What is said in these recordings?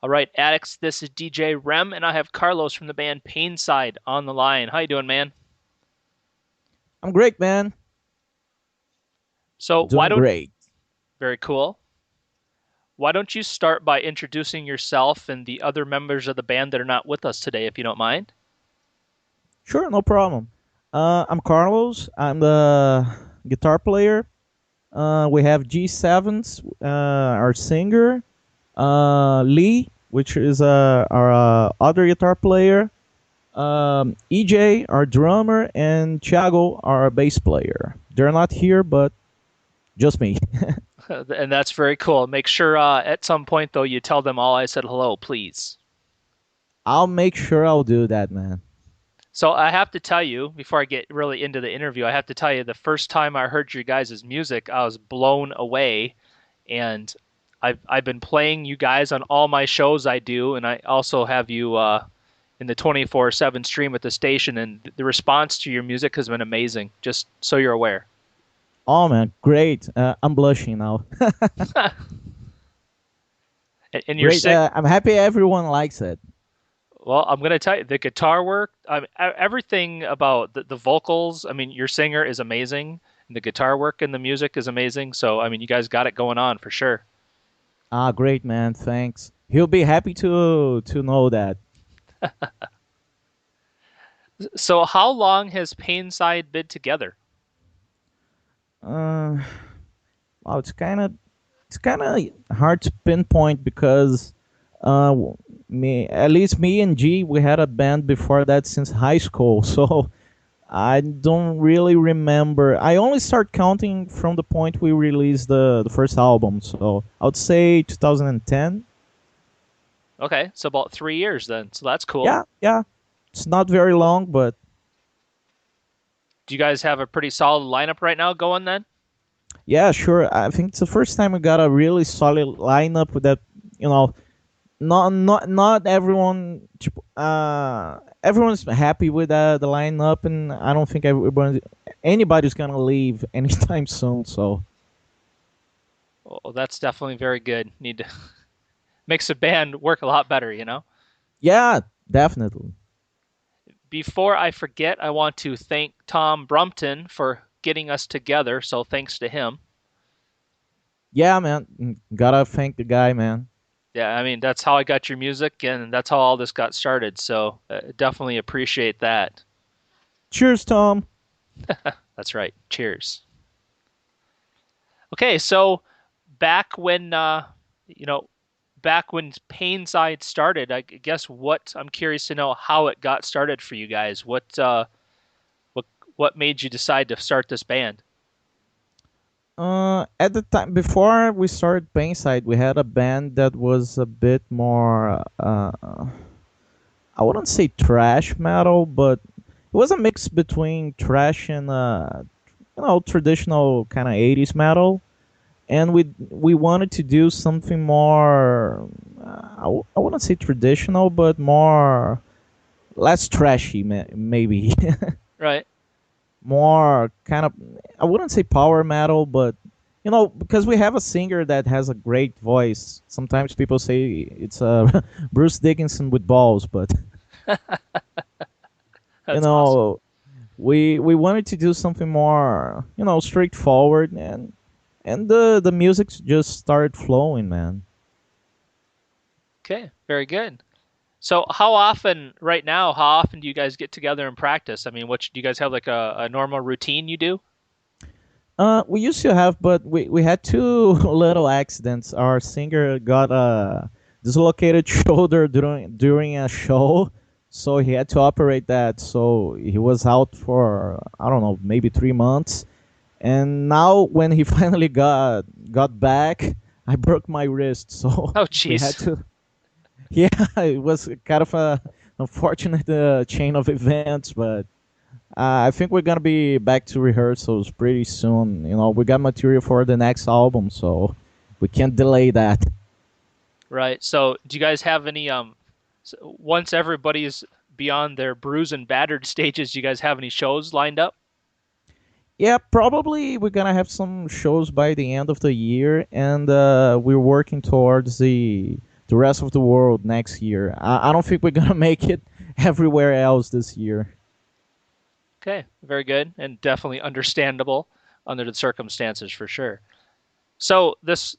All right, addicts, this is DJ Rem, and I have Carlos from the band Painside on the line. How you doing, man? I'm great, man. So why Doing don't great. very cool. Why don't you start by introducing yourself and the other members of the band that are not with us today, if you don't mind? Sure, no problem. I'm Carlos. I'm the guitar player. We have G7s, our singer, Lee, which is our other guitar player, EJ, our drummer, and Thiago, our bass player. They're not here, but just me. And that's very cool. Make sure at some point though you tell them all I said hello, please. I'll make sure I'll do that, man. So I have to tell you, before I get really into the interview, I have to tell you the first time I heard your guys' music, I was blown away. And I've been playing you guys on all my shows I do, and I also have you in the 24/7 stream at the station, and the response to your music has been amazing. Just so you're aware. Oh, man, great. I'm blushing now. And you're Great. sick. I'm happy everyone likes it. Well, I'm gonna tell you the guitar work, everything about the vocals. I mean, your singer is amazing, and the guitar work and the music is amazing. So, I mean, you guys got it going on for sure. Ah, great, man. Thanks. He'll be happy to know that. So, how long has Painside been together? Uh, well, it's kind of hard to pinpoint because uh, me at least me and G we had a band before that since high school, so I don't really remember. I only start counting from the point we released the first album, so I would say 2010. Okay, so about 3 years then. So that's cool. Yeah, yeah. It's not very long, but Do you guys have a pretty solid lineup right now going then? yeah, sure. I think it's the first time we got a really solid lineup with that. You know, not everyone. Everyone's happy with the lineup, and I don't think anybody's gonna leave anytime soon. So Oh, that's definitely very good. Need to makes the band work a lot better, you know? yeah, definitely. Before I forget, I want to thank Tom Brumpton for getting us together, so thanks to him. Yeah, man. Gotta thank the guy, man. Yeah, I mean, that's how I got your music and that's how all this got started, so definitely appreciate that. Cheers, Tom. That's right. Cheers. Okay, so back when you know, back when Painside started, I guess what I'm curious to know how it got started for you guys. What what made you decide to start this band? At the time before we started Painside, we had a band that was a bit more. I wouldn't say trash metal, but it was a mix between trash and traditional kind of 80s metal. And we wanted to do something more. I wouldn't say traditional, but more less trashy, maybe. Right. More kind of, I wouldn't say power metal, but because we have a singer that has a great voice. Sometimes people say it's Bruce Dickinson with balls, but you That's awesome. know we wanted to do something more straightforward, and the music just started flowing, man. Okay, very good. So how often right now, how often do you guys get together and practice? I mean, what do you guys have like a normal routine you do? We used to have, but we had two little accidents. Our singer got a dislocated shoulder during a show, so he had to operate that. So he was out for, I don't know, maybe 3 months. And now when he finally got back, I broke my wrist. So Oh, we had jeez. to. Yeah, it was kind of a unfortunate chain of events, but I think we're gonna be back to rehearsals pretty soon. We got material for the next album, so we can't delay that. Right. So do you guys have any once everybody's beyond their bruised and battered stages, do you guys have any shows lined up? Yeah, probably we're gonna have some shows by the end of the year, and we're working towards the rest of the world next year. I don't think we're gonna make it everywhere else this year. Okay, very good, and definitely understandable under the circumstances for sure. So this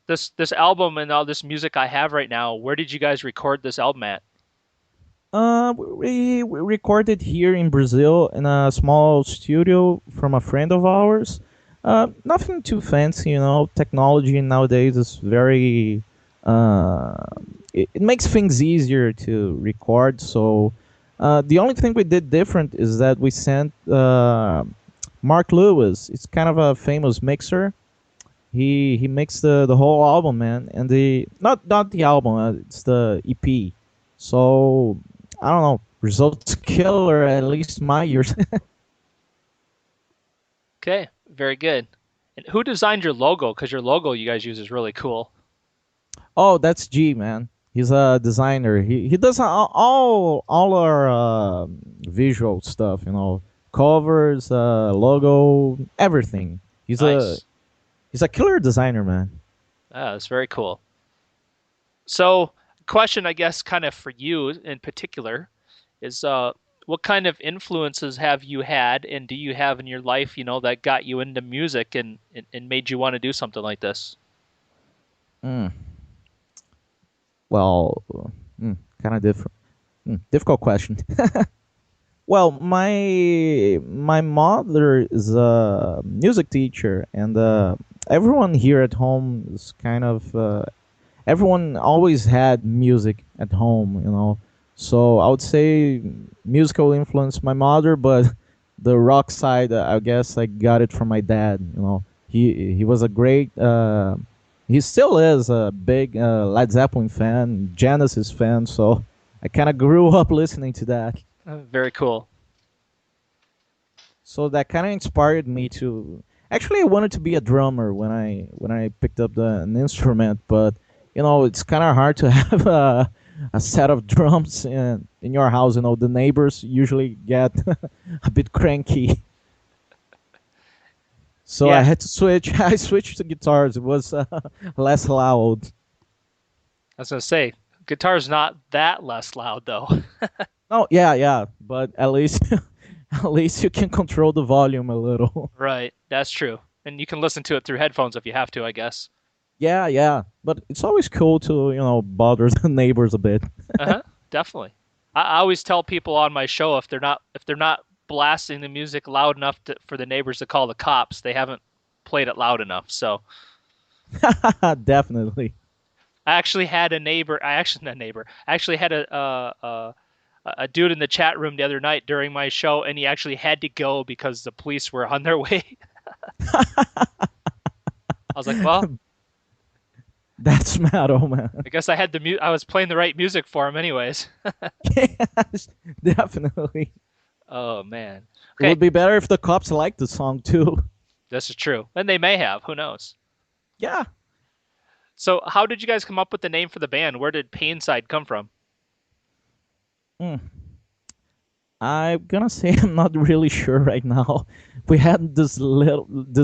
album and all this music I have right now, where did you guys record this album at? We recorded here in Brazil in a small studio from a friend of ours. Nothing too fancy, you know. Technology nowadays is very. Uh, it makes things easier to record. So the only thing we did different is that we sent Mark Lewis. It's kind of a famous mixer. He mixed the whole album, man, and the not the album. It's the EP. So I don't know. Results killer, at least my years. Okay, very good. And who designed your logo? Because your logo you guys use is really cool. Oh, that's G, man. He's a designer. He does all our visual stuff. You know, covers, logo, everything. Nice. He's a killer designer, man. Ah, that's very cool. So, question I guess kind of for you in particular is what kind of influences have you had and do you have in your life, that got you into music and made you want to do something like this? Mm. Well, kind of different. Difficult question. Well, my mother is a music teacher, and everyone here at home is kind of everyone always had music at home, you know. So I would say musical influence my mother, but the rock side, I guess I got it from my dad. You know, he was a great. He still is a big Led Zeppelin fan, Genesis fan. So I kind of grew up listening to that. Very cool. So that kind of inspired me to. Actually, I wanted to be a drummer when I picked up an instrument, but you know it's kind of hard to have a set of drums in your house. You know the neighbors usually get a bit cranky, so I Yeah, had to switch. I switched to guitars. It was less loud. I was gonna say guitar's not that less loud though. No, yeah, yeah, but at least at least you can control the volume a little. Right, that's true. And you can listen to it through headphones if you have to, I guess. Yeah, yeah, but it's always cool to bother the neighbors a bit. Uh-huh, definitely. I always tell people on my show if they're not blasting the music loud enough for the neighbors to call the cops, they haven't played it loud enough. So Definitely. I actually had a neighbor. I actually not a neighbor. I actually had a dude in the chat room the other night during my show, and he actually had to go because the police were on their way. I was like, well, That's metal, I man. guess I was playing the right music for him anyways. Yes, definitely. Oh man. It would Okay, be better if the cops liked the song too. this is true, and they may have. Who knows? Yeah. So, how did you guys come up with the name for the band? Where did Painside come from? Mm. I'm gonna say I'm not really sure right now. We had this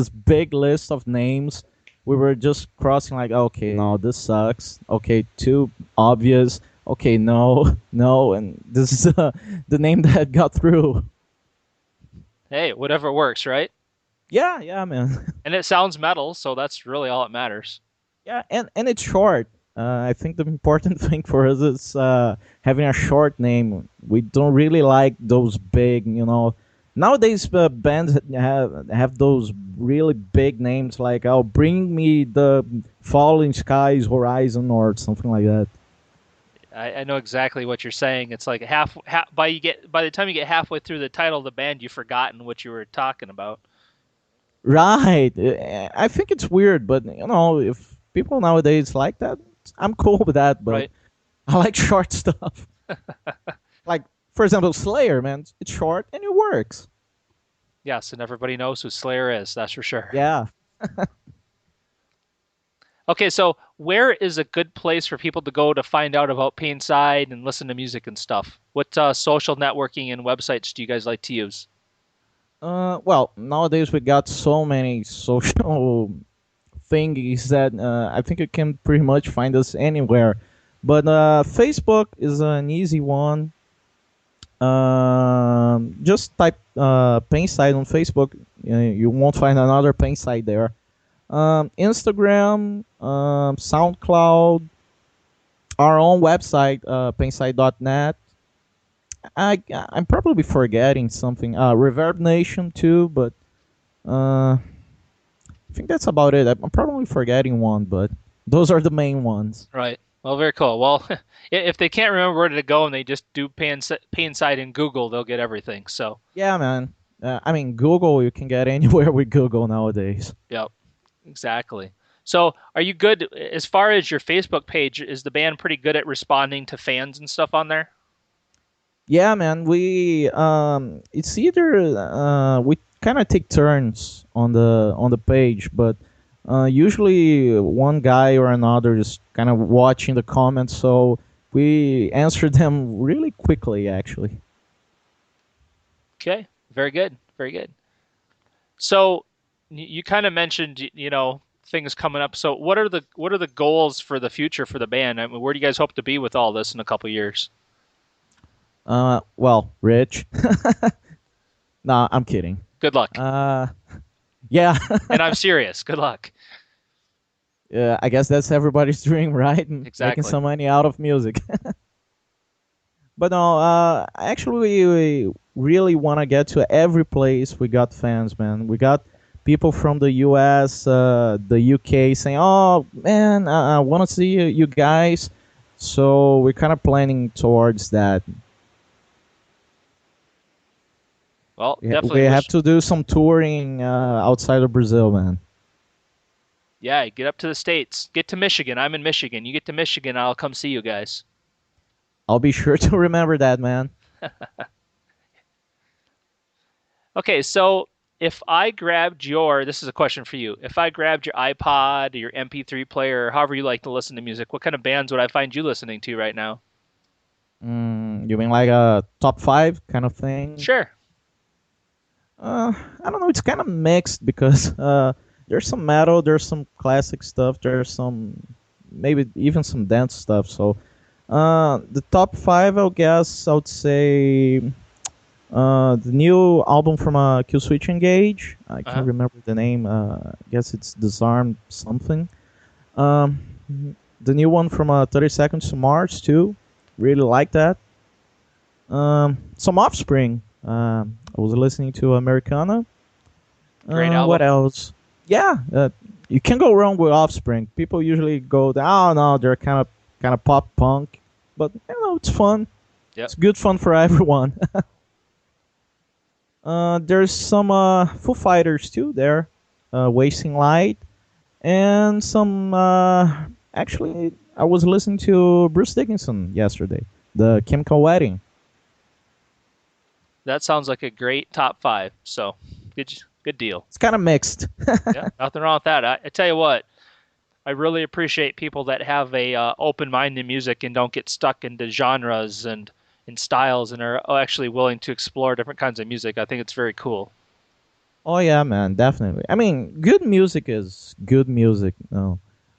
big list of names. We were just crossing like, okay, no, this sucks. Okay, too obvious. Okay, no, no, and this is the name that got through. Hey, whatever works, right? Yeah, yeah, man. And it sounds metal, so that's really all that matters. Yeah, and it's short. I think the important thing for us is having a short name. We don't really like those big, you know. Nowadays, bands have those really big names like "Oh, bring me the falling skies horizon" or something like that. I know exactly what you're saying. It's like by the time you get halfway through the title of the band, you've forgotten what you were talking about. Right. I think it's weird, but if people nowadays like that, I'm cool with that. But Right? I like short stuff. Like, for example, Slayer, man, it's short and it works. Yes, and everybody knows who Slayer is. That's for sure. Yeah. Okay, so where is a good place for people to go to find out about Painside and listen to music and stuff? What social networking and websites do you guys like to use? Well, nowadays we got so many social thingies that I think you can pretty much find us anywhere. But Facebook is an easy one. Just type Painside on Facebook. You won't find another Painside there. Instagram, SoundCloud, our own website, painside.net. I'm probably forgetting something. Reverb Nation too, but I think that's about it. I'm probably forgetting one, but those are the main ones. Right. Well, very cool. Well, if they can't remember where to go and they just do Painside in Google, they'll get everything. So, Yeah, man. I mean, Google, you can get anywhere with Google nowadays. yep, exactly. So, are you good as far as your Facebook page? Is the band pretty good at responding to fans and stuff on there? Yeah, man. It's either we kind of take turns on the page, but usually one guy or another is kind of watching the comments, so we answer them really quickly, actually. Okay, very good, very good. So, you kind of mentioned, things coming up. So, what are the goals for the future for the band? I mean, where do you guys hope to be with all this in a couple years? Well, Rich. Nah, I'm kidding. Good luck. Uh, yeah, And I'm serious. Good luck. yeah. I guess that's everybody's dream, right? Making Exactly. some money out of music. But no, actually, we really want to get to every place. We got fans, man. We got people from the U.S., the U.K. saying, "Oh, man, I want to see you guys." So we're kind of planning towards that. Well, We definitely have wish. to do some touring outside of Brazil, man. Yeah, get up to the States. Get to Michigan. I'm in Michigan. You get to Michigan, I'll come see you guys. I'll be sure to remember that, man. Okay, so if I grabbed this is a question for you. If I grabbed your iPod, or your MP3 player, or however you like to listen to music, what kind of bands would I find you listening to right now? You mean like a top five kind of thing? Sure. I don't know. It's kind of mixed because there's some metal, there's some classic stuff, there's some maybe even some dance stuff. So the top five, I guess, I would say the new album from Kill Switch Engage. I can't Uh-huh. remember the name. I guess it's Disarmed something. Um, the new one from 30 Seconds to Mars too. Really like that. Some Offspring. I was listening to Americana. Great What album. else? Yeah, you can go wrong with Offspring. People usually go, "Oh no, they're kind of pop punk," but it's fun. Yep. It's good fun for everyone. There's some Foo Fighters too there, Wasting Light, and some. Actually, I was listening to Bruce Dickinson yesterday, the Chemical Wedding. That sounds like a great top five. So, good deal. It's kind of mixed. Yeah, nothing wrong with that. I tell you what, I really appreciate people that have a open mind in music and don't get stuck into genres and in styles and are actually willing to explore different kinds of music. I think it's very cool. Oh yeah, man, definitely. I mean, good music is good music,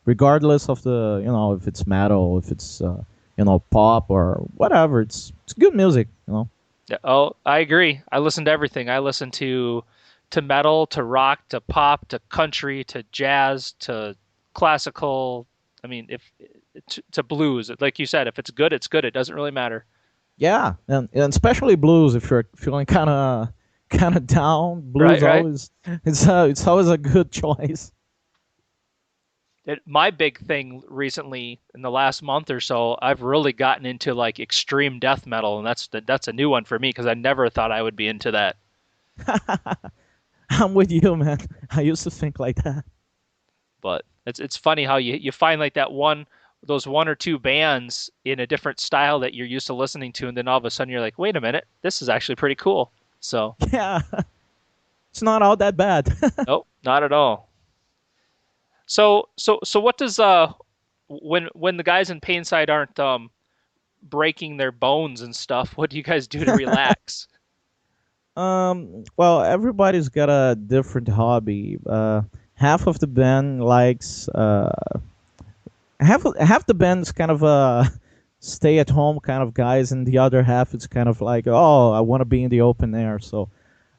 regardless of the, if it's metal, if it's pop or whatever. It's good music. Yeah, oh, I agree. I listen to everything. I listen to metal, to rock, to pop, to country, to jazz, to classical. I mean, if to blues, like you said, if it's good, it's good. It doesn't really matter. Yeah, and especially blues if you're feeling kind of down. Right, Blues right. always it's always a good choice. My big thing recently in the last month or so, I've really gotten into like extreme death metal, and that's a new one for me because I never thought I would be into that. I'm with you, man. I used to think like that. But it's funny how you find like those one or two bands in a different style that you're used to listening to, and then all of a sudden you're like, wait a minute, this is actually pretty cool. So, Yeah, it's not all that bad. nope, not at all. So what does when the guys in Painside aren't breaking their bones and stuff, what do you guys do to relax? Well, everybody's got a different hobby. Half of the band likes half the band's kind of stay at home kind of guys, and the other half is kind of like, oh, I want to be in the open air. So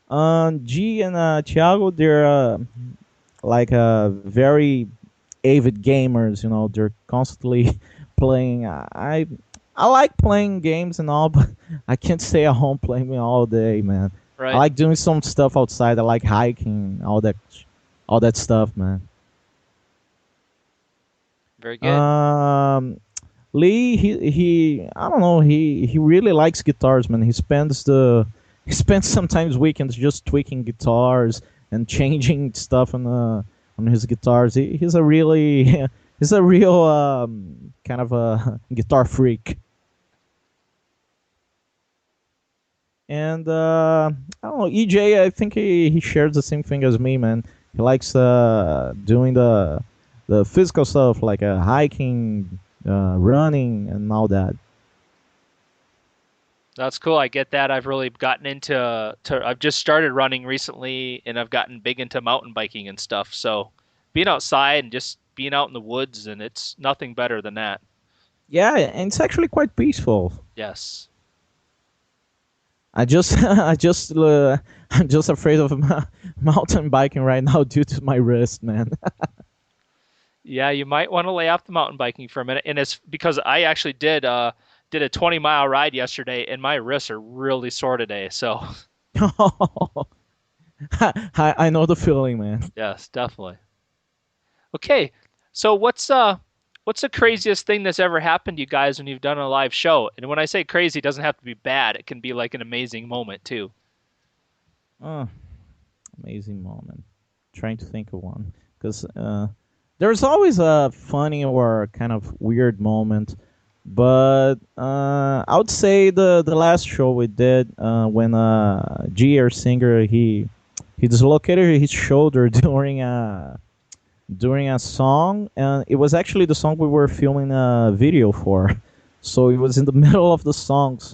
G and Thiago, they're like very avid gamers. You know, they're constantly playing. I like playing games and all, but I can't stay at home playing all day, man. I Right. like doing some stuff outside. I like hiking, all that stuff, man. Very good. Um, Lee, I don't know, he really likes guitars, man. He spends sometimes weekends just tweaking guitars and changing stuff on his guitars. He's a really he's a real kind of a guitar freak. And I don't know, EJ. I think he shares the same thing as me, man. He likes doing the physical stuff like hiking, running, and all that. That's cool. I get that. I've really gotten I've just started running recently and I've gotten big into mountain biking and stuff. So being outside and just being out in the woods and it's nothing better than that. Yeah, and it's actually quite peaceful. Yes. I just I'm just afraid of mountain biking right now due to my wrist, man. Yeah, you might want to lay off the mountain biking for a minute. And it's because I actually did a 20-mile ride yesterday and my wrists are really sore today. So, I know the feeling, man. yes, definitely. Okay. So what's the craziest thing that's ever happened to you guys when you've done a live show? And when I say crazy, it doesn't have to be bad. It can be like an amazing moment too. Oh, amazing moment. Trying to think of one because there's always a funny or kind of weird moment. But I would say the last show we did when G, our singer, he dislocated his shoulder during a song, and it was actually the song we were filming a video for. So it was in the middle of the songs,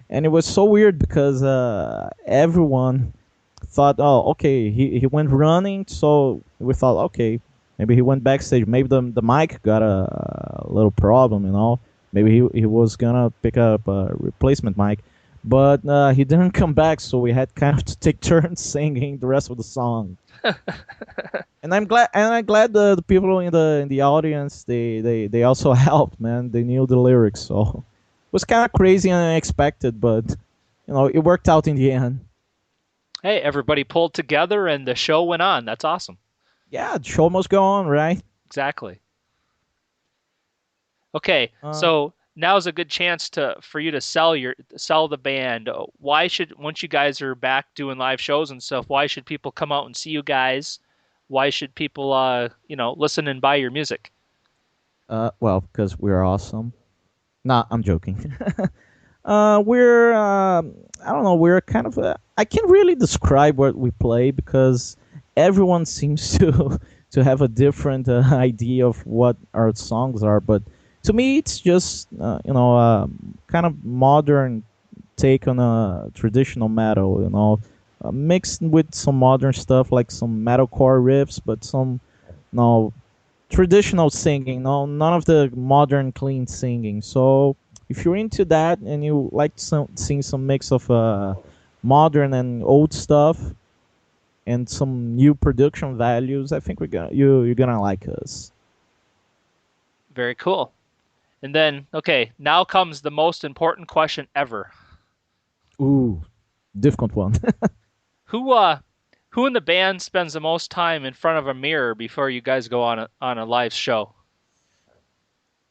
and it was so weird because everyone thought, oh, okay, he went running, so we thought, okay, maybe he went backstage, maybe the mic got a little problem, you know, maybe he was gonna pick up a replacement mic, but he didn't come back, so we had kind of to take turns singing the rest of the song. And I'm glad the people in the audience they also helped, man. They knew the lyrics, so it was kind of crazy and unexpected, but you know it worked out in the end. Hey, everybody pulled together and the show went on. That's awesome. Yeah, the show must go on, right? Exactly. Okay, Uh, so now's a good chance to for you to sell the band. Why should once you guys are back doing live shows and stuff, why should people come out and see you guys? Why should people listen and buy your music? well, because we're awesome. Nah, I'm joking. We're I don't know. We're kind of I can't really describe what we play because everyone seems to have a different idea of what our songs are. But to me, it's just kind of modern take on a traditional metal. You know, mixed with some modern stuff like some metalcore riffs, but some no traditional singing. No, none of the modern clean singing. So if you're into that and you like seeing some mix of modern and old stuff and some new production values, I think you're gonna like us. Very cool. And then, okay, now comes the most important question ever. Ooh, difficult one. Who uh who in the band spends the most time in front of a mirror before you guys go on a live show?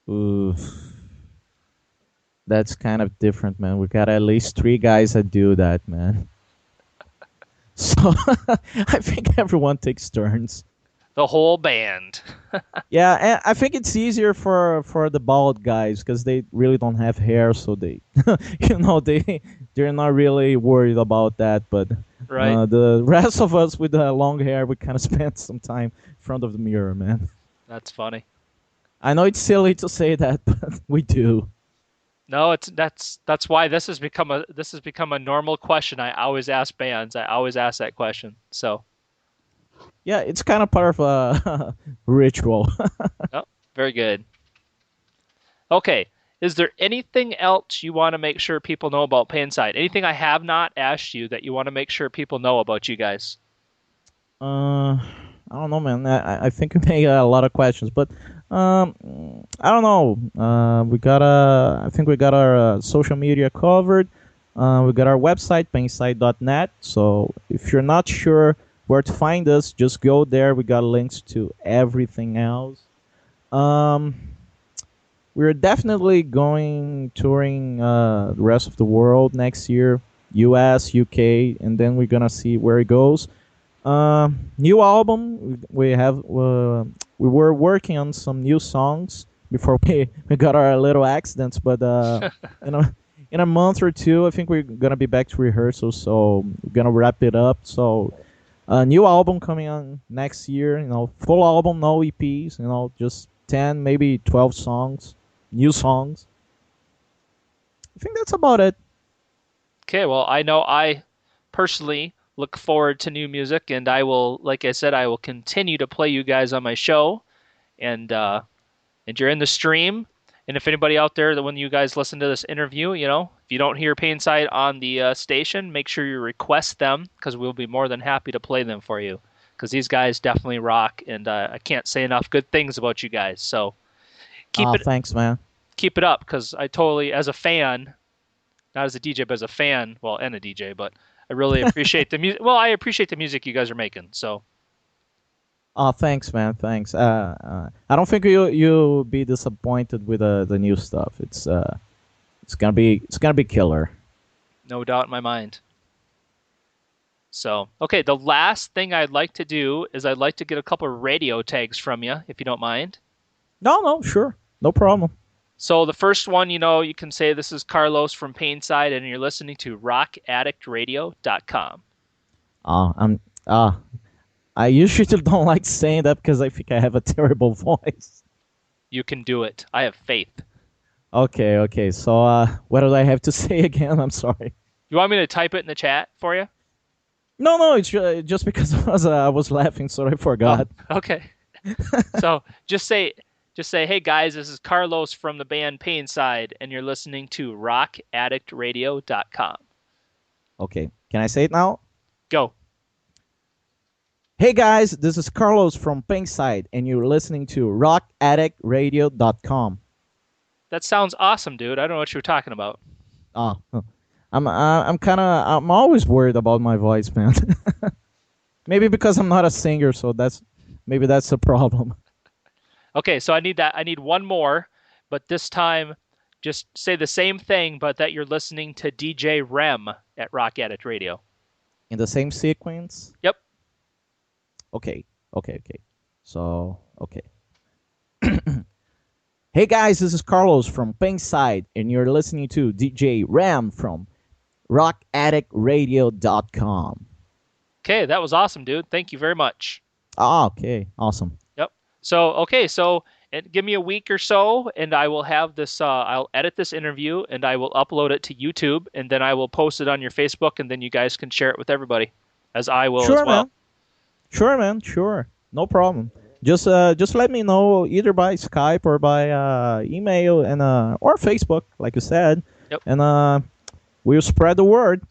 Ooh, that's kind of different, man. We got at least three guys that do that, man. So I think everyone takes turns. The whole band. Yeah, and I think it's easier for the bald guys because they really don't have hair, so they, they're not really worried about that. But Right? the rest of us with the long hair, we kind of spend some time in front of the mirror, man. That's funny. I know it's silly to say that, but we do. No, that's why this has become a normal question I always ask bands. I always ask that question. So, Yeah, it's kind of part of a ritual. oh, very good. Okay. Is there anything else you want to make sure people know about Painside? Anything I have not asked you that you want to make sure people know about you guys? I don't know, man. I think we made a lot of questions, but um, I don't know. I think we got our social media covered. We got our website, painside.net. So if you're not sure where to find us, just go there. We got links to everything else. Um, we're definitely going touring the rest of the world next year, U.S., UK, and then we're gonna see where it goes. New album. We have. We were working on some new songs before we got our little accidents, but you know, in a month or two, I think we're gonna be back to rehearsal. So we're gonna wrap it up. So new album coming on next year. Full album, no EPs. Just 10, maybe 12 songs, new songs. I think that's about it. Okay, well, I know I personally look forward to new music, and I will, like I said, I will continue to play you guys on my show, and you're in the stream. And if anybody out there that when you guys listen to this interview, if you don't hear Painside on the station, make sure you request them because we'll be more than happy to play them for you. Because these guys definitely rock, and I can't say enough good things about you guys. So keep Oh, it thanks, man. keep it up because I totally, as a fan, not as a DJ, but as a fan, well, and a DJ, but I really appreciate the music. Well, I appreciate the music you guys are making. So, Oh, thanks, man. Thanks. I don't think you'll be disappointed with the new stuff. It's gonna be killer. no doubt in my mind. So, okay, the last thing I'd like to do is I'd like to get a couple of radio tags from you, if you don't mind. No, no, sure, no problem. So, the first one, you can say this is Carlos from Painside, and you're listening to rockaddictradio.com. I'm I usually don't like saying that because I think I have a terrible voice. You can do it. I have faith. Okay, okay. So what did I have to say again? I'm sorry. You want me to type it in the chat for you? No, no, it's just because I was laughing, so I Oh, forgot. okay. So just say, hey guys, this is Carlos from the band Painside, and you're listening to rockaddictradio.com. Okay, can I say it now? Go. Hey guys, this is Carlos from Painside, and you're listening to rockaddictradio.com. That sounds awesome, dude. I don't know what you were talking about. Ah, I'm always worried about my voice, man. Maybe because I'm not a singer, so maybe that's the problem. Okay, so I need one more, but this time just say the same thing, but that you're listening to DJ REM at Rock Addict Radio. In the same sequence. Yep. Okay, okay, okay. So okay. Hey guys, this is Carlos from Painside, and you're listening to DJ Ram from rockaddictradio.com. Okay, that was awesome, dude. Thank you very much. Ah, okay, awesome. Yep. So, okay, so give me a week or so, and I will have this. I'll edit this interview, and I will upload it to YouTube, and then I will post it on your Facebook, and then you guys can share it with everybody, as I will as Sure, well. man. Sure, man. Sure, no problem. Just let me know either by Skype or by email and or Facebook, like you said, Yep. and we'll spread the word.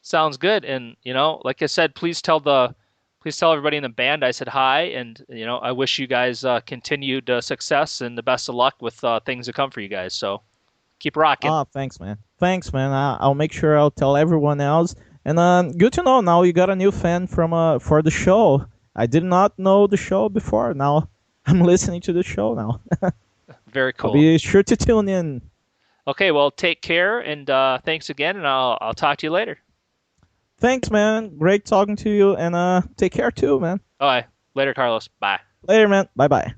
Sounds good. And like I said, please tell everybody in the band I said hi, and I wish you guys continued success and the best of luck with things to come for you guys. So keep rocking. Ah, thanks, man. Thanks, man. I'll make sure I'll tell everyone else. And good to know. Now you got a new fan for the show. I did not know the show before. Now I'm listening to the show now. Very I'll cool. be sure to tune in. Okay, well, take care, and thanks again, and I'll talk to you later. Thanks, man. Great talking to you, and take care too, man. All right, later, Carlos. Bye. Later, man. Bye bye.